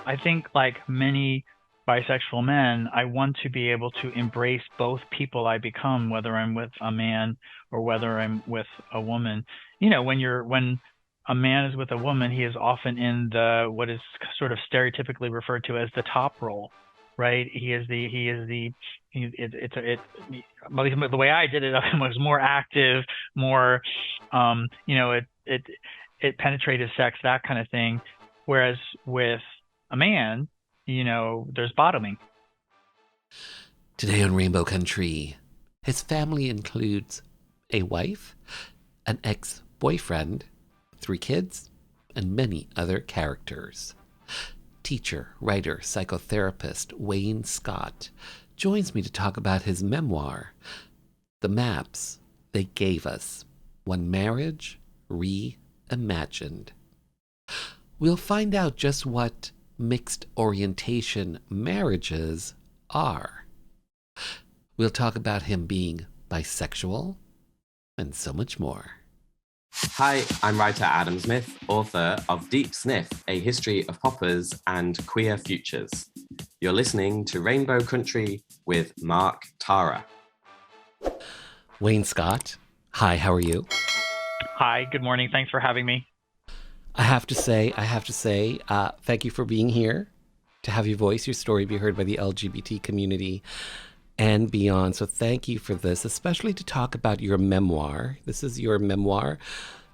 I think like many bisexual men, I want to be able to embrace both people I become, whether I'm with a man or whether I'm with a woman. When a man is with a woman, he is often in the what is sort of stereotypically referred to as the top role, right? At least the way I did it was more active, more, um, you know, it it it penetrative sex, that kind of thing. Whereas with a man, there's bottoming. Today on Rainbow Country, his family includes a wife, an ex boyfriend, 3 kids, and many other characters. Teacher, writer, psychotherapist Wayne Scott joins me to talk about his memoir, The Maps They Gave Us: One Marriage Reimagined. We'll find out just what mixed orientation marriages are. We'll talk about him being bisexual and so much more. Hi, I'm writer Adam Smith, author of Deep Sniff, A History of Poppers and Queer Futures. You're listening to Rainbow Country with Mark Tara. Wayne Scott, hi, how are you? Hi, good morning. Thanks for having me. I have to say, thank you for being here, to have your voice, your story be heard by the LGBT community and beyond. So thank you for this, especially to talk about your memoir. This is your memoir,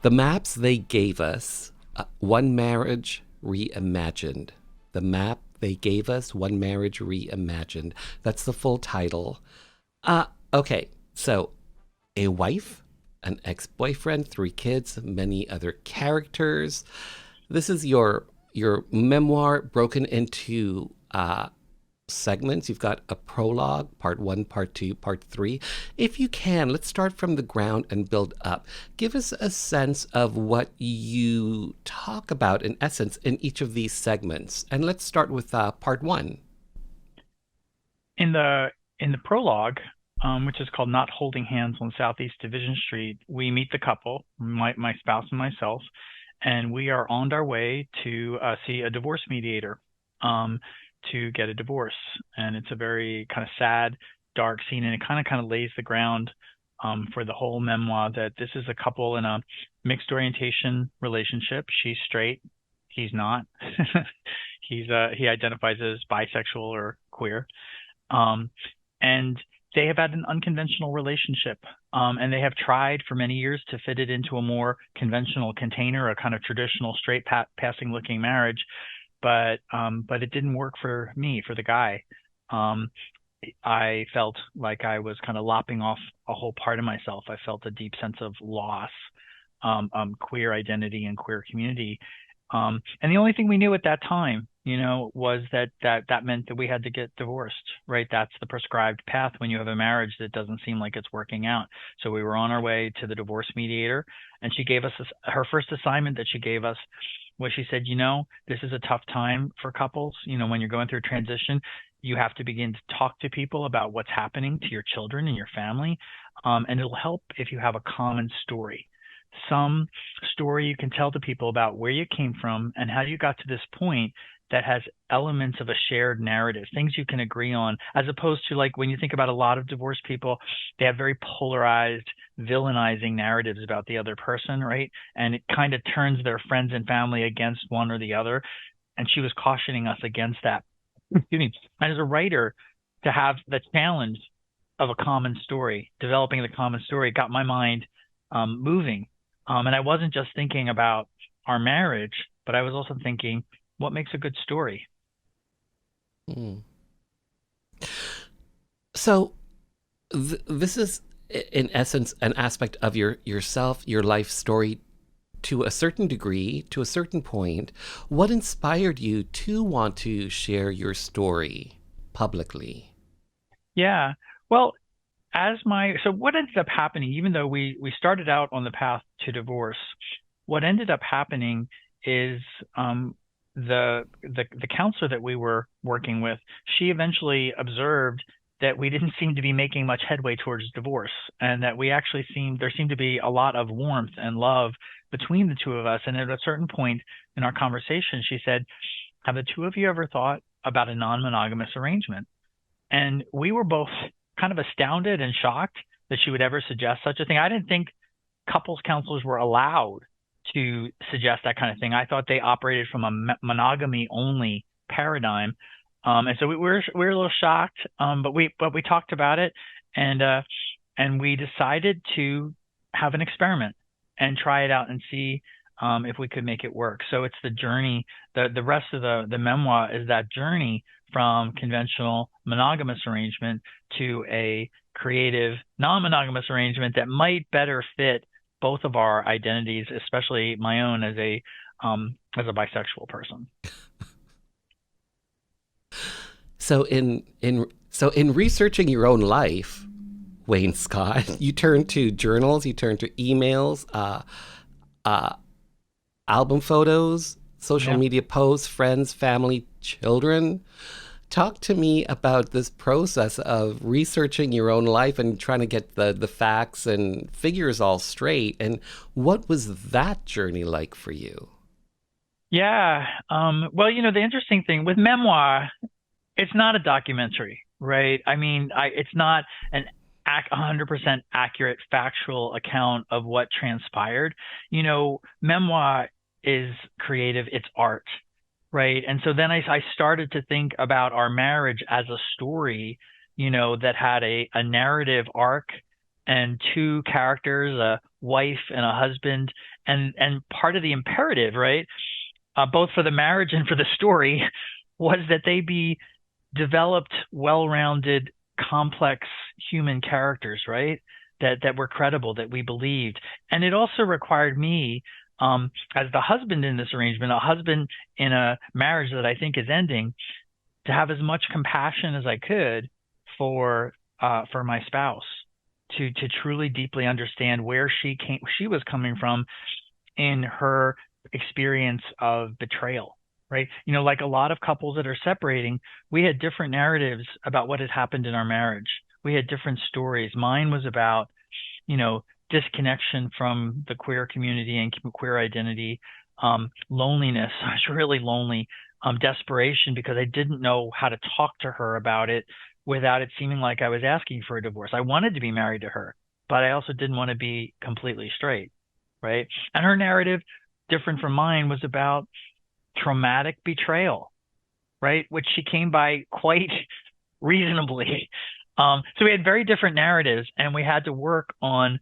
The Maps They Gave Us, One Marriage Reimagined. The Map They Gave Us, One Marriage Reimagined. That's the full title. Okay, so a wife, an ex-boyfriend, 3 kids, many other characters. This is your memoir broken into segments. You've got a prologue, part 1, part 2, part 3. If you can, let's start from the ground and build up. Give us a sense of what you talk about, in essence, in each of these segments. And let's start with part 1. In the prologue, which is called "Not Holding Hands on Southeast Division Street," we meet the couple, my spouse and myself, and we are on our way to see a divorce mediator. To get a divorce. And it's a very kind of sad, dark scene, and it kind of lays the ground for the whole memoir, that this is a couple in a mixed orientation relationship. She's straight, he's not. He identifies as bisexual or queer. And they have had an unconventional relationship, and they have tried for many years to fit it into a more conventional container, a kind of traditional straight passing looking marriage. But it didn't work for me, for the guy. I felt like I was kind of lopping off a whole part of myself. I felt a deep sense of loss, queer identity and queer community. And the only thing we knew at that time, was that meant that we had to get divorced, right? That's the prescribed path when you have a marriage that doesn't seem like it's working out. So we were on our way to the divorce mediator, and she gave us her first assignment that she gave us was, she said, this is a tough time for couples. When you're going through a transition, you have to begin to talk to people about what's happening to your children and your family. And it'll help if you have a common story, some story you can tell to people about where you came from and how you got to this point, that has elements of a shared narrative, things you can agree on, as opposed to, like, when you think about a lot of divorced people, they have very polarized, villainizing narratives about the other person, right? And it kind of turns their friends and family against one or the other. And she was cautioning us against that. Excuse me. And as a writer, to have the challenge of a common story, developing the common story, got my mind moving. And I wasn't just thinking about our marriage, but I was also thinking, what makes a good story? Hmm. So this is, in essence, an aspect of yourself, your life story, to a certain degree, to a certain point. What inspired you to want to share your story publicly? Yeah. Well, so what ended up happening, even though we started out on the path to divorce, what ended up happening is the counselor that we were working with, she eventually observed that we didn't seem to be making much headway towards divorce, and that there seemed to be a lot of warmth and love between the two of us. And at a certain point in our conversation, she said, have the two of you ever thought about a non-monogamous arrangement? And we were both kind of astounded and shocked that she would ever suggest such a thing. I didn't think couples counselors were allowed to suggest that kind of thing. I thought they operated from a monogamy only paradigm. And so we were a little shocked, but we talked about it, and and we decided to have an experiment and try it out and see if we could make it work. So it's the journey. The rest of the memoir is that journey from conventional monogamous arrangement to a creative non-monogamous arrangement that might better fit both of our identities, especially my own as a bisexual person. So in researching your own life, Wayne Scott, you turn to journals, you turn to emails, uh, album photos, social Yeah. media posts, friends, family, children. Talk to me about this process of researching your own life and trying to get the facts and figures all straight. And what was that journey like for you? Yeah. Well, the interesting thing with memoir, it's not a documentary, right? I mean, it's not an 100% accurate factual account of what transpired. Memoir is creative, it's art, right? And so then I started to think about our marriage as a story, that had a narrative arc and two characters, a wife and a husband, and part of the imperative, right? Both for the marriage and for the story, was that they be developed, well-rounded, complex human characters, right? That were credible, that we believed, and it also required me, as the husband in this arrangement, a husband in a marriage that I think is ending, to have as much compassion as I could for my spouse, to truly deeply understand where she was coming from in her experience of betrayal, right? Like a lot of couples that are separating, we had different narratives about what had happened in our marriage. We had different stories. Mine was about, disconnection from the queer community and queer identity, loneliness. I was really lonely, desperation because I didn't know how to talk to her about it without it seeming like I was asking for a divorce. I wanted to be married to her, but I also didn't want to be completely straight, right? And her narrative, different from mine, was about traumatic betrayal, right? Which she came by quite reasonably. So we had very different narratives, and we had to work on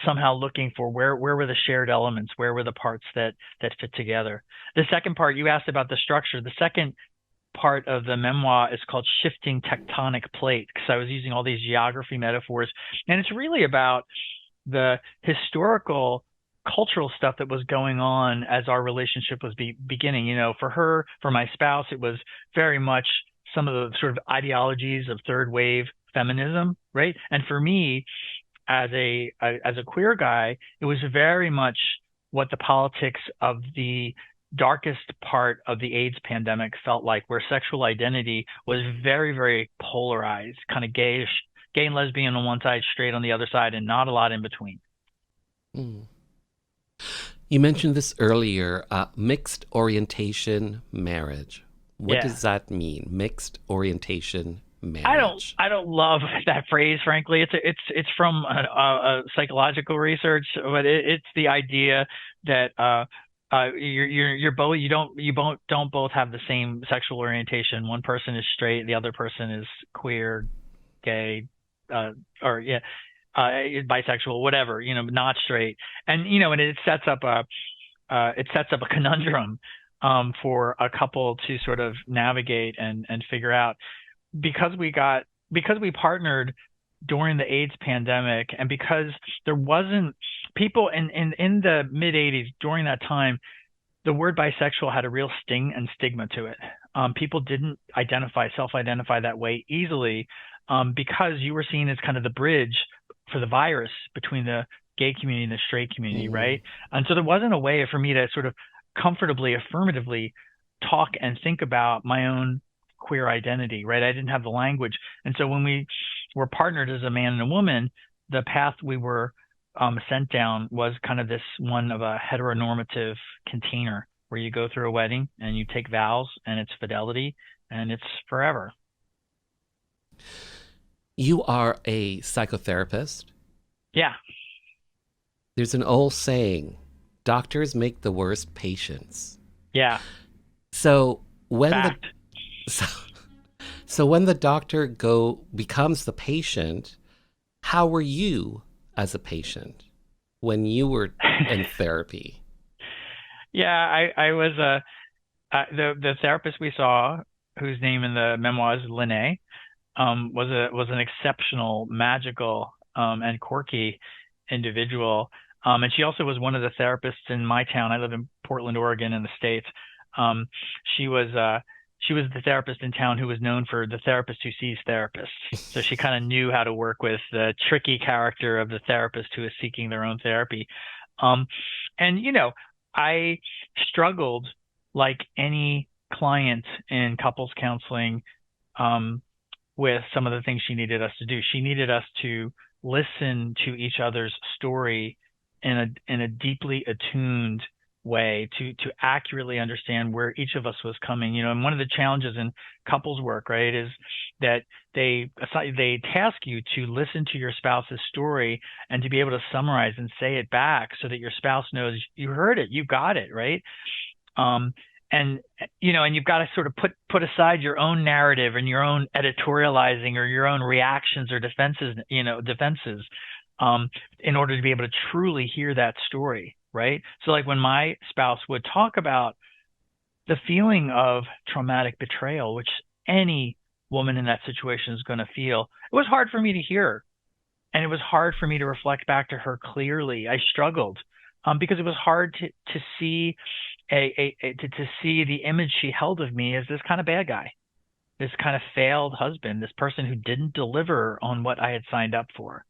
somehow looking for where were the shared elements, where were the parts that fit together. The second part, you asked about the structure. The second part of the memoir is called Shifting Tectonic Plate, because I was using all these geography metaphors, and it's really about the historical cultural stuff that was going on as our relationship was beginning. For my spouse, it was very much some of the sort of ideologies of third wave feminism, right? And for me, as a queer guy, it was very much what the politics of the darkest part of the AIDS pandemic felt like, where sexual identity was very, very polarized, kind of gay and lesbian on one side, straight on the other side, and not a lot in between. Mm. You mentioned this earlier, mixed orientation marriage. What Yeah. does that mean? Mixed orientation I don't marriage. I don't love that phrase, frankly. It's from a psychological research, but it's the idea that you're both you don't both have the same sexual orientation. One person is straight, the other person is queer, gay, uh, or yeah, bisexual, whatever, not straight. And it sets up a conundrum for a couple to sort of navigate and figure out, because we partnered during the AIDS pandemic, and because there wasn't people in the mid 80s during that time, the word bisexual had a real sting and stigma to it. People didn't self-identify that way easily, because you were seen as kind of the bridge for the virus between the gay community and the straight community, Mm. right? And so there wasn't a way for me to sort of comfortably, affirmatively talk and think about my own queer identity, right? I didn't have the language. And so when we were partnered as a man and a woman, the path we were sent down was kind of this one of a heteronormative container, where you go through a wedding and you take vows and it's fidelity and it's forever. You are a psychotherapist. Yeah. There's an old saying, doctors make the worst patients. Yeah. So when the Fact. so, so when the doctor becomes the patient, how were you as a patient when you were in therapy? Yeah, I was the therapist we saw, whose name in the memoir is Lene, was an exceptional, magical, and quirky individual. And she also was one of the therapists in my town. I live in Portland, Oregon, in the States. Um, she was she was the therapist in town who was known for the therapist who sees therapists. So she kind of knew how to work with the tricky character of the therapist who is seeking their own therapy. Um, and I struggled like any client in couples counseling, um, with some of the things she needed us to do. She needed us to listen to each other's story in a deeply attuned way to accurately understand where each of us was coming. And one of the challenges in couples work, right, is that they task you to listen to your spouse's story and to be able to summarize and say it back so that your spouse knows you heard it, you got it, right? Um, and and you've got to sort of put aside your own narrative and your own editorializing or your own reactions or defenses, um, in order to be able to truly hear that story, right? So like when my spouse would talk about the feeling of traumatic betrayal, which any woman in that situation is going to feel, it was hard for me to hear, and it was hard for me to reflect back to her clearly. I struggled, because it was hard to see to see the image she held of me as this kind of bad guy, this kind of failed husband, this person who didn't deliver on what I had signed up for,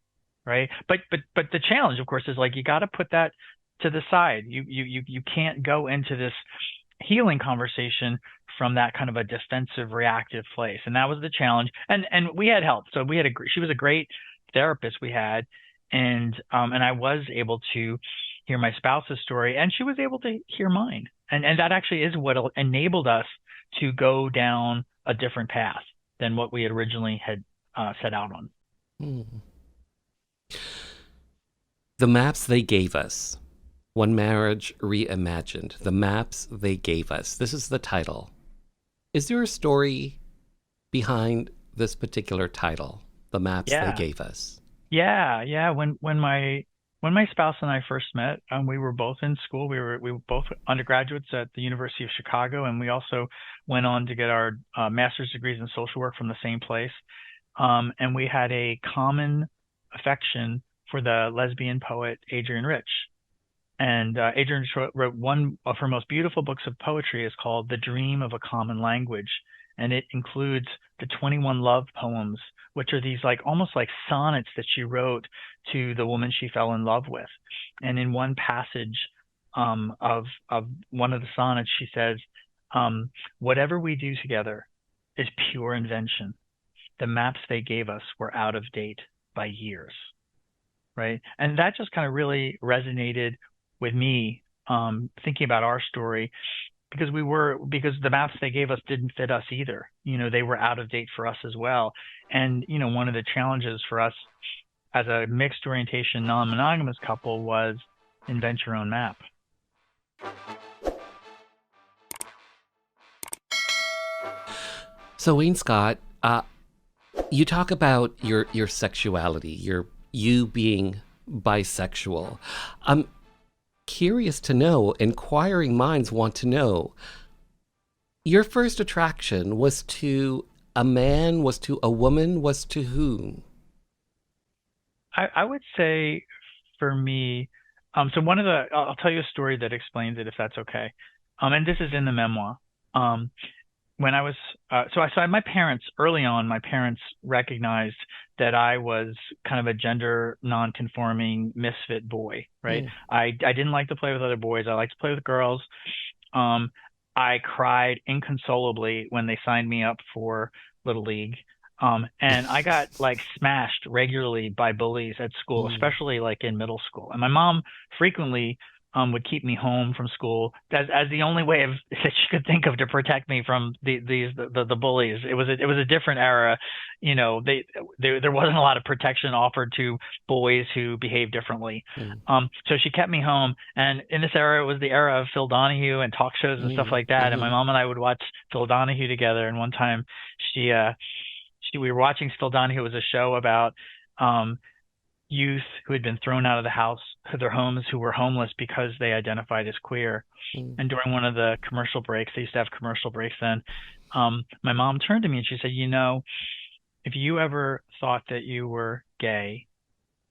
right? But the challenge, of course, is like you got to put that to the side. You can't go into this healing conversation from that kind of a defensive, reactive place, and that was the challenge. And we had help, so she was a great therapist we had, and I was able to hear my spouse's story, and she was able to hear mine, and that actually is what enabled us to go down a different path than what we originally had set out on. Hmm. The maps they gave us. One Marriage Reimagined. The maps they gave us. This is the title. Is there a story behind this particular title? The maps they Yeah, gave us. yeah. When my spouse and I first met, we were both in school. We were both undergraduates at the University of Chicago, and we also went on to get our master's degrees in social work from the same place. And we had a common affection for the lesbian poet Adrienne Rich. And Adrienne wrote one of her most beautiful books of poetry is called The Dream of a Common Language. And it includes the 21 love poems, which are these like almost like sonnets that she wrote to the woman she fell in love with. And in one passage, of one of the sonnets, she says, whatever we do together is pure invention. The maps they gave us were out of date by years, right? And that just kind of really resonated with me, thinking about our story, because the maps they gave us didn't fit us either. They were out of date for us as well. And one of the challenges for us as a mixed orientation non-monogamous couple was invent your own map. So Wayne Scott, you talk about your sexuality, you being bisexual. I'm curious to know, inquiring minds want to know, your first attraction was to a man, was to a woman, was to whom? I would say for me, so I'll tell you a story that explains it if that's okay. And this is in the memoir. Um, when I was my parents early on, my parents recognized that I was kind of a gender non-conforming misfit boy, right? Mm. I didn't like to play with other boys. I liked to play with girls. Um, I cried inconsolably when they signed me up for Little League. And I got like smashed regularly by bullies at school, Mm. especially like in middle school. And my mom frequently would keep me home from school as the only way of that she could think of to protect me from the bullies. It was a different era, there wasn't a lot of protection offered to boys who behave differently. Mm, So she kept me home, and in this era, it was the era of Phil Donahue and talk shows and stuff mm, like that. And my mm-hmm, mom and I would watch Phil Donahue together. And one time, she we were watching Phil Donahue. It was a show about um youth who had been thrown out of the house, their homes, who were homeless because they identified as queer. mm, And during one of the commercial breaks, they used to have commercial breaks then. My mom turned to me and she said, if you ever thought that you were gay,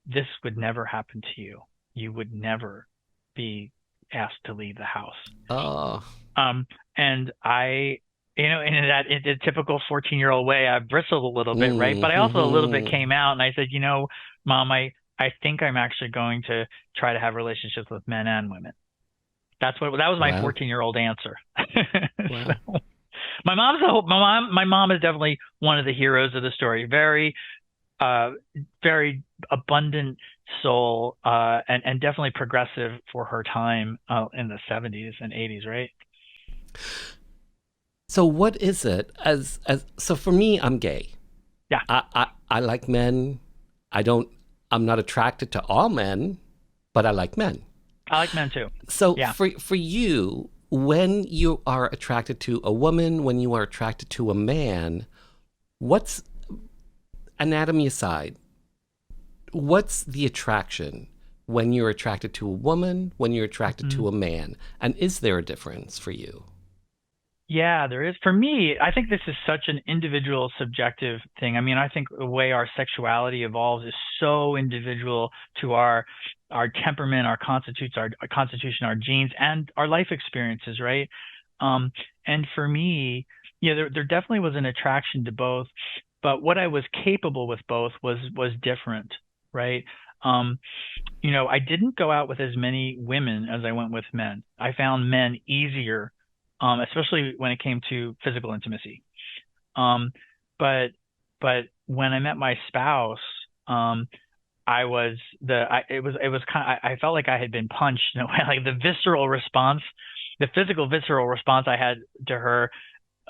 this would never happen to you. You would never be asked to leave the house. oh, Um, and I, in a typical 14-year-old way, I bristled a little bit, right? mm, But I also a little bit mm-hmm. came out and I said, Mom, I think I'm actually going to try to have relationships with men and women. That was my Wow, 14-year-old answer. wow. So my mom is definitely one of the heroes of the story. Very uh very abundant soul, and definitely progressive for her time, in the 70s and 80s, right? So what is it as so for me, I'm gay. Yeah, I like men. I don't I'm not attracted to all men, but I like men. I like men too. So Yeah. for you, when you are attracted to a woman, when you are attracted to a man, what's anatomy aside, what's the attraction when you're attracted to a woman, when you're attracted Mhm. to a man? And is there a difference for you? Yeah, there is. For me, I think this is such an individual, subjective thing. I mean, I think the way our sexuality evolves is so individual to our temperament, our constitution, our genes, and our life experiences, right? Um, and for me, yeah, there definitely was an attraction to both, but what I was capable with both was different, right? Um, I didn't go out with as many women as I went with men. I found men easier, especially when it came to physical intimacy. Um, but but when I met my spouse, um, I was the I it was kind of, I felt like I had been punched in a way, like the physical visceral response I had to her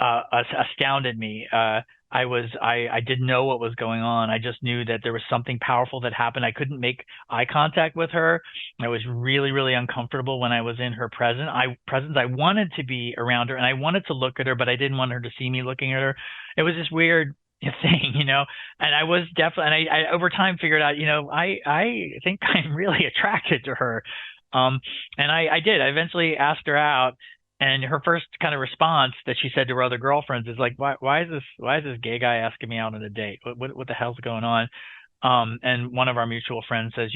astounded me. I didn't know what was going on. I just knew that there was something powerful that happened. I couldn't make eye contact with her. I was really, really uncomfortable when I was in her presence. I wanted to be around her and I wanted to look at her, but I didn't want her to see me looking at her. It was this weird thing, and I was definitely, and I over time figured out, I think I'm really attracted to her. Um, and I did. I eventually asked her out, and her first kind of response that she said to her other girlfriends is like, why is this gay guy asking me out on a date? What the hell's going on? And one of our mutual friends says,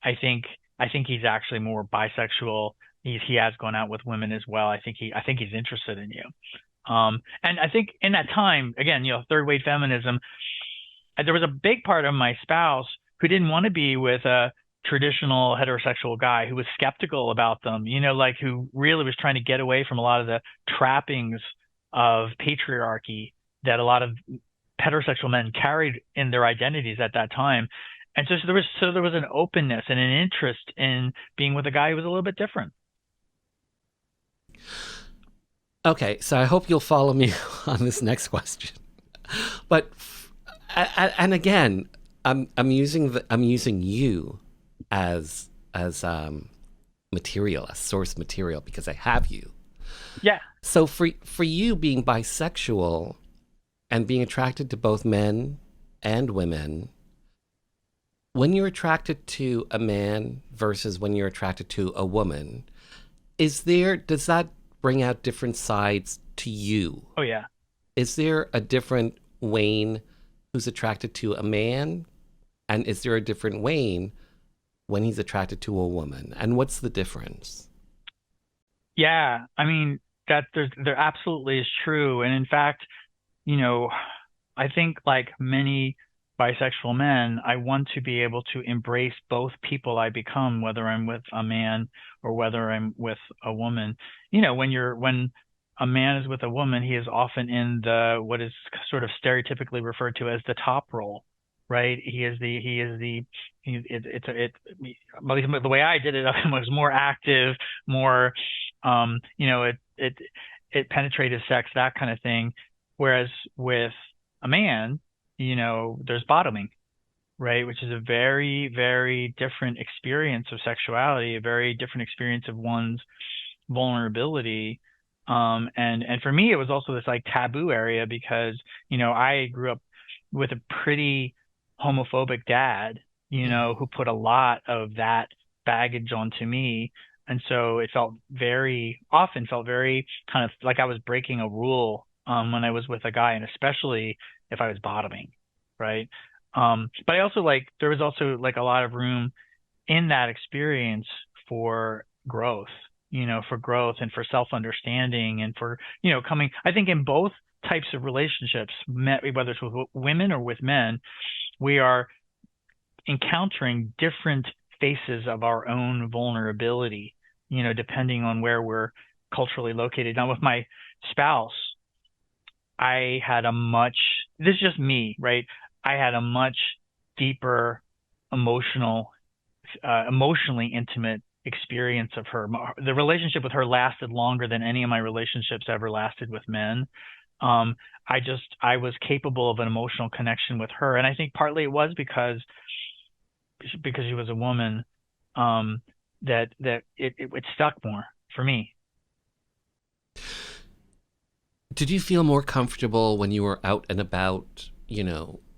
I think I think he's actually more bisexual. He has gone out with women as well. I think he's interested in you. And I think in that time, again, third wave feminism, there was a big part of my spouse who didn't want to be with a traditional heterosexual guy, who was skeptical about them, like who really was trying to get away from a lot of the trappings of patriarchy that a lot of heterosexual men carried in their identities at that time. And so there was an openness and an interest in being with a guy who was a little bit different. Okay, so I hope you'll follow me on this next question. But and again, I'm using you as material, as source material because I have you. Yeah. So for you being bisexual and being attracted to both men and women, when you're attracted to a man versus when you're attracted to a woman, does that bring out different sides to you? Oh yeah. Is there a different Wayne who's attracted to a man? And is there a different Wayne when he's attracted to a woman? And what's the difference? Yeah. I mean, there absolutely is true. And in fact, you know, I think like many bisexual men, I want to be able to embrace both people I become, whether I'm with a man or whether I'm with a woman. When a man is with a woman, he is often in the what is sort of stereotypically referred to as the top role. right? At least the way I did it was more active, more, you know, it penetrative sex, that kind of thing. Whereas with a man, you know, there's bottoming, right? Which is a very, very different experience of sexuality, a very different experience of one's vulnerability. And for me, it was also this like taboo area because, you know, I grew up with a pretty homophobic dad, you know, Mm-hmm. who put a lot of that baggage onto me. And so it often felt very kind of like I was breaking a rule, when I was with a guy, and especially if I was bottoming, right? But I also like, there was also like a lot of room in that experience for growth, you know, for growth and for self-understanding and for, you know, coming, I think in both types of relationships, whether it's with women or with men, we are encountering different faces of our own vulnerability, you know, depending on where we're culturally located. Now, with my spouse, I had a much, this is just me, right? I had a much deeper emotional emotionally intimate experience of her. The relationship with her lasted longer than any of my relationships ever lasted with men. Um, I was capable of an emotional connection with her, and I think partly it was because she was a woman, um, that it stuck more for me. Did you feel more comfortable when you were out and about,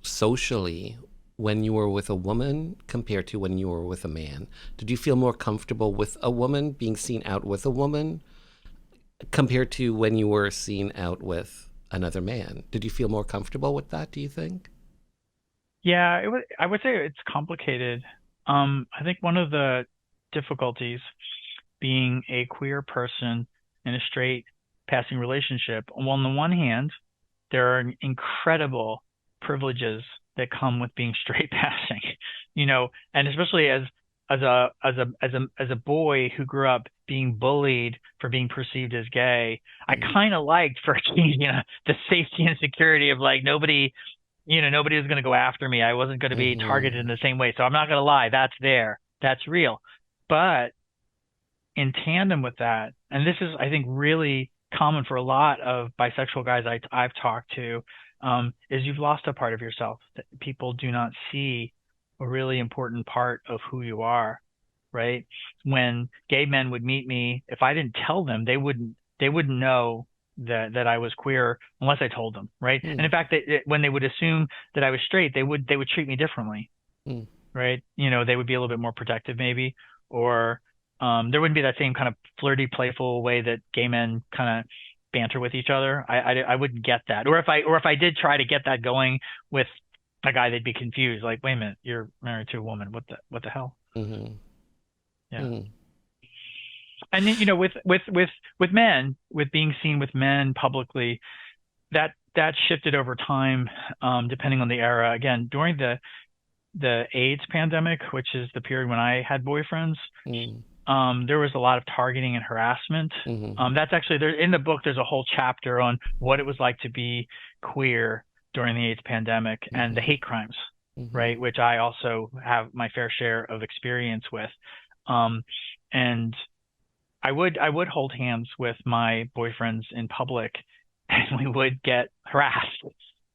socially, when you were with a woman compared to when you were with a man? Did you feel more comfortable with a woman, being seen out with a woman, compared to when you were seen out with another man? Did you feel more comfortable with that, do you think? Yeah, it was. I would say it's complicated. I think one of the difficulties being a queer person in a straight passing relationship, well, on the one hand, there are incredible privileges that come with being straight passing, you know, and especially as a boy who grew up being bullied for being perceived as gay, I Mm. kind of liked for the safety and security of like nobody was going to go after me. I wasn't going to be targeted in Mm-hmm. the same way. So I'm not going to lie, that's there, that's real. But in tandem with that, and this is, I think, really common for a lot of bisexual guys I've talked to, is you've lost a part of yourself that people do not see a really important part of who you are, right? When gay men would meet me, if I didn't tell them, they wouldn't know that I was queer unless I told them, right? And Mm. in fact, when they would assume that I was straight, they would treat me differently, Mm. right? You know, they would be a little bit more protective maybe, or there wouldn't be that same kind of flirty, playful way that gay men kind of banter with each other. I wouldn't get that, or if I did try to get that going with a guy, they'd be confused, like, wait a minute, you're married to a woman, what the hell? Mm-hmm. Yeah. Mm. And then, you know, with men, with being seen with men publicly, that shifted over time, depending on the era. Again, during the AIDS pandemic, which is the period when I had boyfriends, Mm. there was a lot of targeting and harassment. Mm-hmm. That's actually there in the book. There's a whole chapter on what it was like to be queer during the AIDS pandemic and the Mm-hmm. hate crimes, Mm-hmm. right? Which I also have my fair share of experience with. Um, and I would hold hands with my boyfriends in public, and we would get harassed.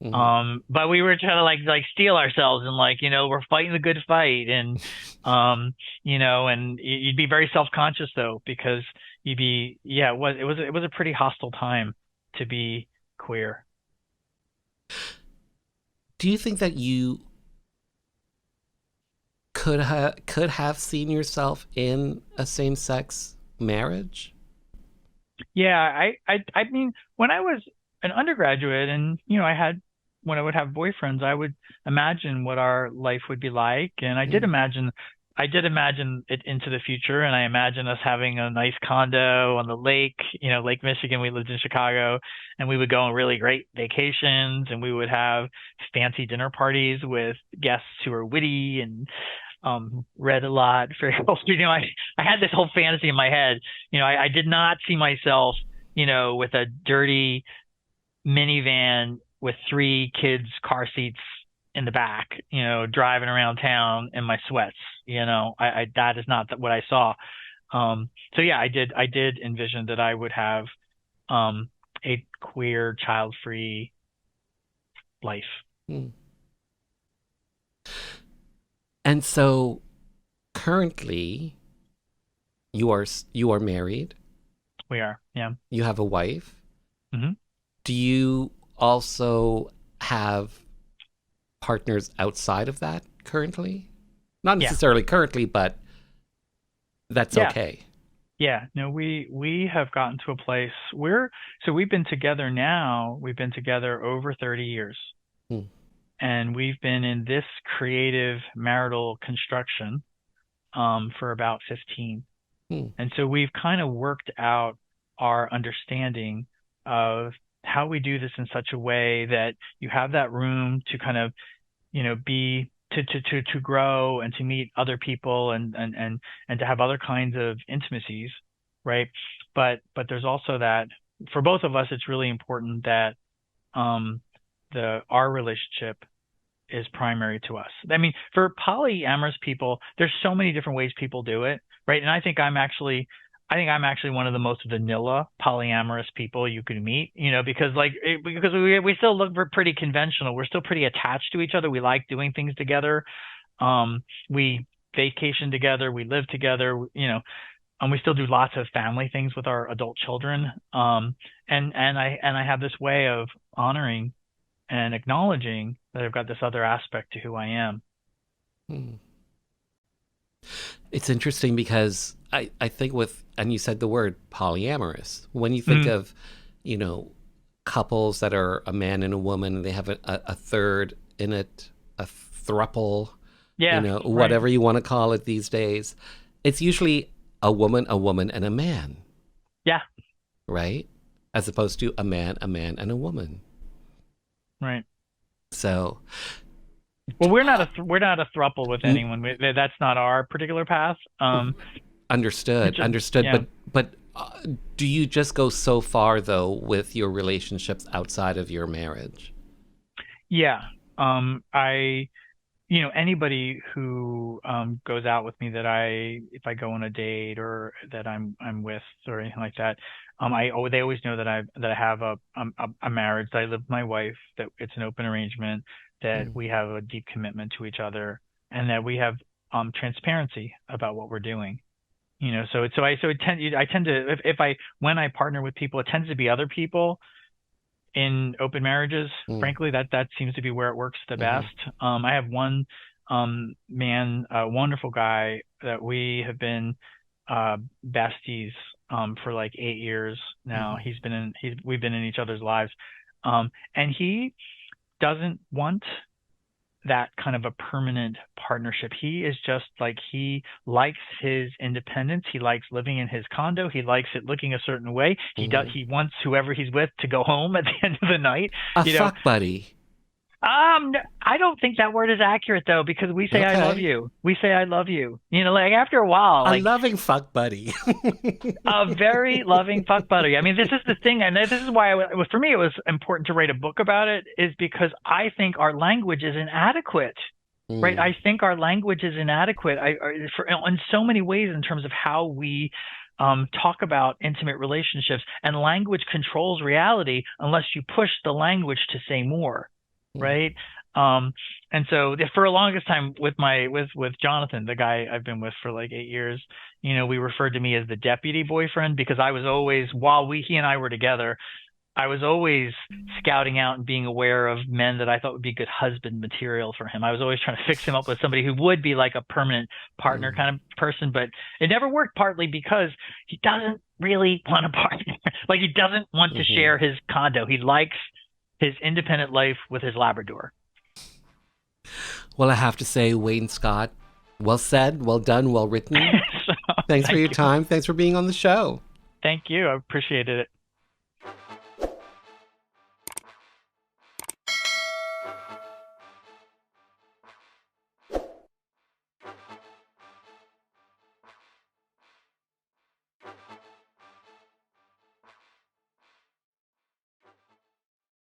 Mm-hmm. But we were trying to like steel ourselves and like, we're fighting the good fight, and and you'd be very self-conscious though, because you'd be yeah, it was a pretty hostile time to be queer. Do you think that you could have seen yourself in a same sex marriage? Yeah, I mean, when I was an undergraduate, and when I would have boyfriends, I would imagine what our life would be like, and Mm. I did imagine it into the future, and I imagine us having a nice condo on the lake, Lake Michigan. We lived in Chicago, and we would go on really great vacations, and we would have fancy dinner parties with guests who were witty and read a lot, very cultured. I had this whole fantasy in my head. I did not see myself, with a dirty minivan with three kids' car seats, in the back, driving around town in my sweats. I that is not what I saw. So yeah, I did envision that I would have um, a queer, child-free life. Hmm. And so currently you are married. We are, yeah. You have a wife. Hmm. Do you also have partners outside of that currently? Not Yeah, necessarily currently, but that's yeah, okay. yeah. No, we have gotten to a place where we've been together now. We've been together over 30 years, Hmm. and we've been in this creative marital construction for about 15. Hmm. And so we've kind of worked out our understanding of how we do this in such a way that you have that room to kind of, be to grow and to meet other people and to have other kinds of intimacies, right? But there's also that for both of us, it's really important that um the our relationship is primary to us. I mean, for polyamorous people, there's so many different ways people do it, right? And I think I'm actually one of the most vanilla polyamorous people you could meet, because because we still look pretty conventional. We're still pretty attached to each other. We like doing things together. We vacation together. We live together. And we still do lots of family things with our adult children. And I have this way of honoring and acknowledging that I've got this other aspect to who I am. Hmm. It's interesting because I think and you said the word polyamorous. When you think Mm, of, you know, couples that are a man and a woman, and they have a third in it, a thruple, yeah, right. whatever you want to call it these days, it's usually a woman, and a man, Yeah, right? As opposed to a man, and a woman. right. So, Well, we're not a throuple with n- anyone. That's not our particular path. It's understood, just understood. yeah, But do you just go so far though with your relationships outside of your marriage? yeah. I anybody who goes out with me that if I go on a date or that I'm with or anything like that, they always know that I have a marriage, that I live with my wife, that it's an open arrangement, that Mm, we have a deep commitment to each other, and that we have transparency about what we're doing. I tend to if I when I partner with people, it tends to be other people in open marriages. mm, Frankly, that seems to be where it works the mhm, best. I have one man, a wonderful guy that we have been besties for like 8 years now. mhm, We've been in each other's lives, and he doesn't want that kind of a permanent partnership. He is just like he likes his independence. He likes living in his condo. He likes it looking a certain way. mhm. He wants whoever he's with to go home at the end of the night. A You know, fuck buddy. I don't think that word is accurate though, because we say I love Okay. you. We say I love you. Like after a while, A like loving fuck buddy. a very loving fuck buddy. I mean, this is the thing, and this is why for me it was important to write a book about it, is because I think our language is inadequate. Right? Mm, I think our language is inadequate. In so many ways in terms of how we talk about intimate relationships, and language controls reality unless you push the language to say more, mm, right? Um, and so for the longest time with with Jonathan, the guy I've been with for like 8 years, we referred to me as the deputy boyfriend, because I was always, while he and I were together, I was always scouting out and being aware of men that I thought would be good husband material for him. I was always trying to fix him up with somebody who would be like a permanent partner mm, kind of person, but it never worked, partly because he doesn't really want a partner. Like he doesn't want to mhm. share his condo. He likes his independent life with his Labrador. Well, I have to say, Wayne Scott, well said, well done, well written. So Thanks for thank your you. time. Thanks for being on the show. Thank you. I appreciated it.